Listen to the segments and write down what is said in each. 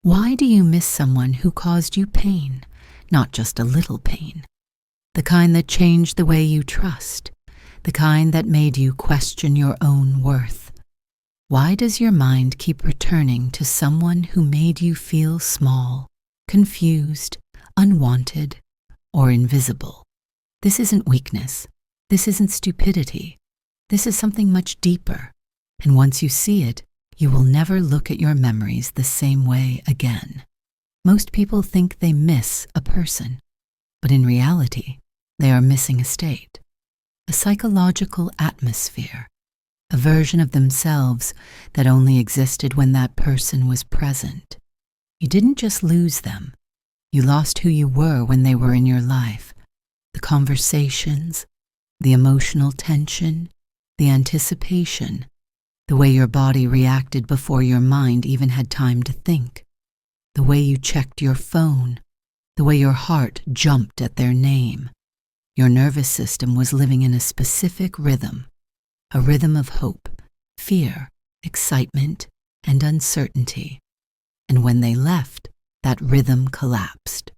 Why do you miss someone who caused you pain, not just a little pain? The kind that changed the way you trust, the kind that made you question your own worth. Why does your mind keep returning to someone who made you feel small, confused, unwanted, or invisible? This isn't weakness. This isn't stupidity. This is something much deeper. And once you see it, you will never look at your memories the same way again. Most people think they miss a person, but in reality, they are missing a state, a psychological atmosphere, a version of themselves that only existed when that person was present. You didn't just lose them. You lost who you were when they were in your life. The conversations, the emotional tension, the anticipation, the way your body reacted before your mind even had time to think, the way you checked your phone, the way your heart jumped at their name. Your nervous system was living in a specific rhythm, a rhythm of hope, fear, excitement, and uncertainty. And when they left, that rhythm collapsed.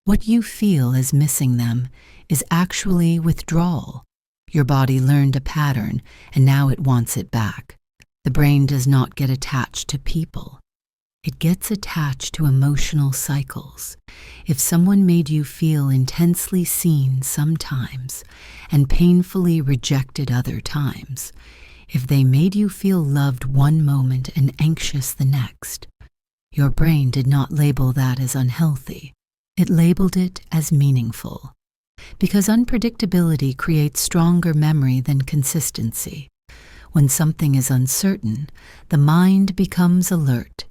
What you feel as missing them is actually withdrawal. Your body learned a pattern, and now it wants it back. The brain does not get attached to people. It gets attached to emotional cycles. If someone made you feel intensely seen sometimes and painfully rejected other times, if they made you feel loved one moment and anxious the next, your brain did not label that as unhealthy. It labeled it as meaningful. Because unpredictability creates stronger memory than consistency. When something is uncertain, the mind becomes alert.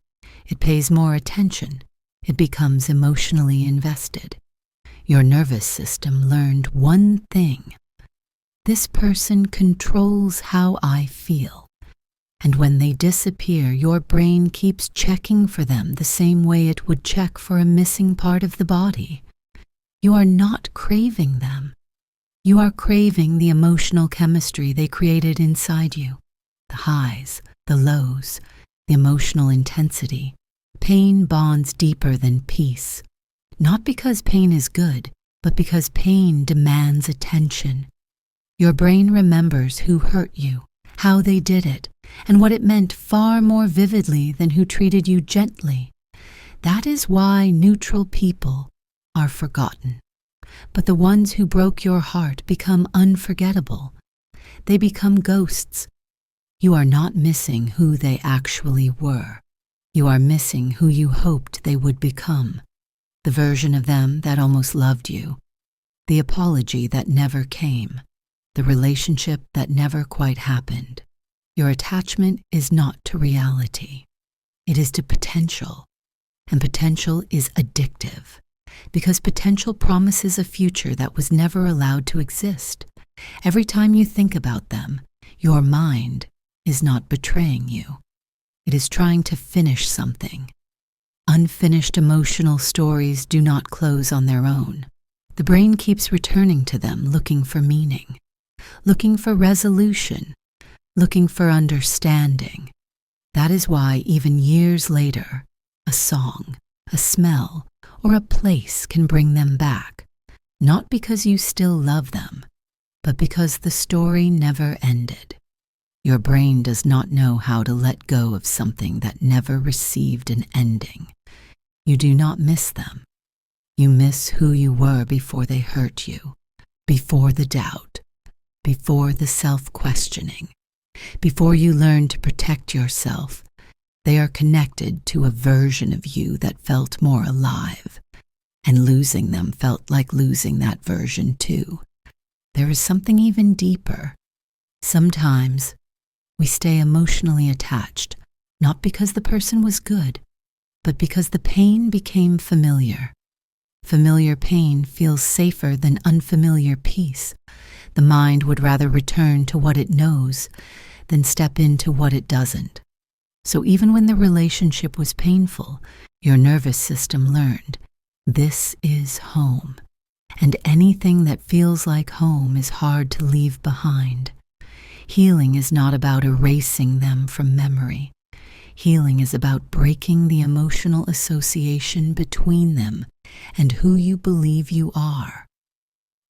It pays more attention. It becomes emotionally invested. Your nervous system learned one thing. This person controls how I feel. And when they disappear, your brain keeps checking for them the same way it would check for a missing part of the body. You are not craving them. You are craving the emotional chemistry they created inside you. The highs, the lows, the emotional intensity. Pain bonds deeper than peace. Not because pain is good, but because pain demands attention. Your brain remembers who hurt you, how they did it, and what it meant far more vividly than who treated you gently. That is why neutral people are forgotten. But the ones who broke your heart become unforgettable. They become ghosts. You are not missing who they actually were. You are missing who you hoped they would become. The version of them that almost loved you. The apology that never came. The relationship that never quite happened. Your attachment is not to reality. It is to potential. And potential is addictive. Because potential promises a future that was never allowed to exist. Every time you think about them, your mind is not betraying you. It is trying to finish something. Unfinished emotional stories do not close on their own. The brain keeps returning to them looking for meaning, looking for resolution, looking for understanding. That is why even years later, a song, a smell, or a place can bring them back, not because you still love them, but because the story never ended. Your brain does not know how to let go of something that never received an ending. You do not miss them. You miss who you were before they hurt you, before the doubt, before the self-questioning, before you learned to protect yourself. They are connected to a version of you that felt more alive, and losing them felt like losing that version too. There is something even deeper. Sometimes we stay emotionally attached, not because the person was good, but because the pain became familiar. Familiar pain feels safer than unfamiliar peace. The mind would rather return to what it knows than step into what it doesn't. So even when the relationship was painful, your nervous system learned, this is home. And anything that feels like home is hard to leave behind. Healing is not about erasing them from memory. Healing is about breaking the emotional association between them and who you believe you are.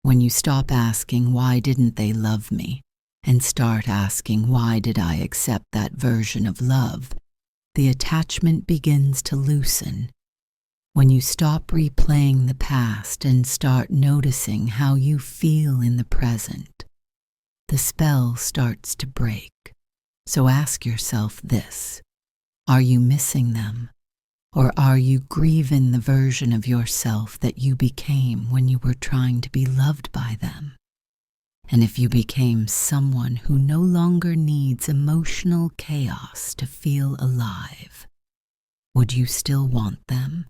When you stop asking, "Why didn't they love me?" and start asking, "Why did I accept that version of love?" the attachment begins to loosen. When you stop replaying the past and start noticing how you feel in the present, the spell starts to break. So ask yourself this: are you missing them? Or are you grieving the version of yourself that you became when you were trying to be loved by them? And if you became someone who no longer needs emotional chaos to feel alive, would you still want them?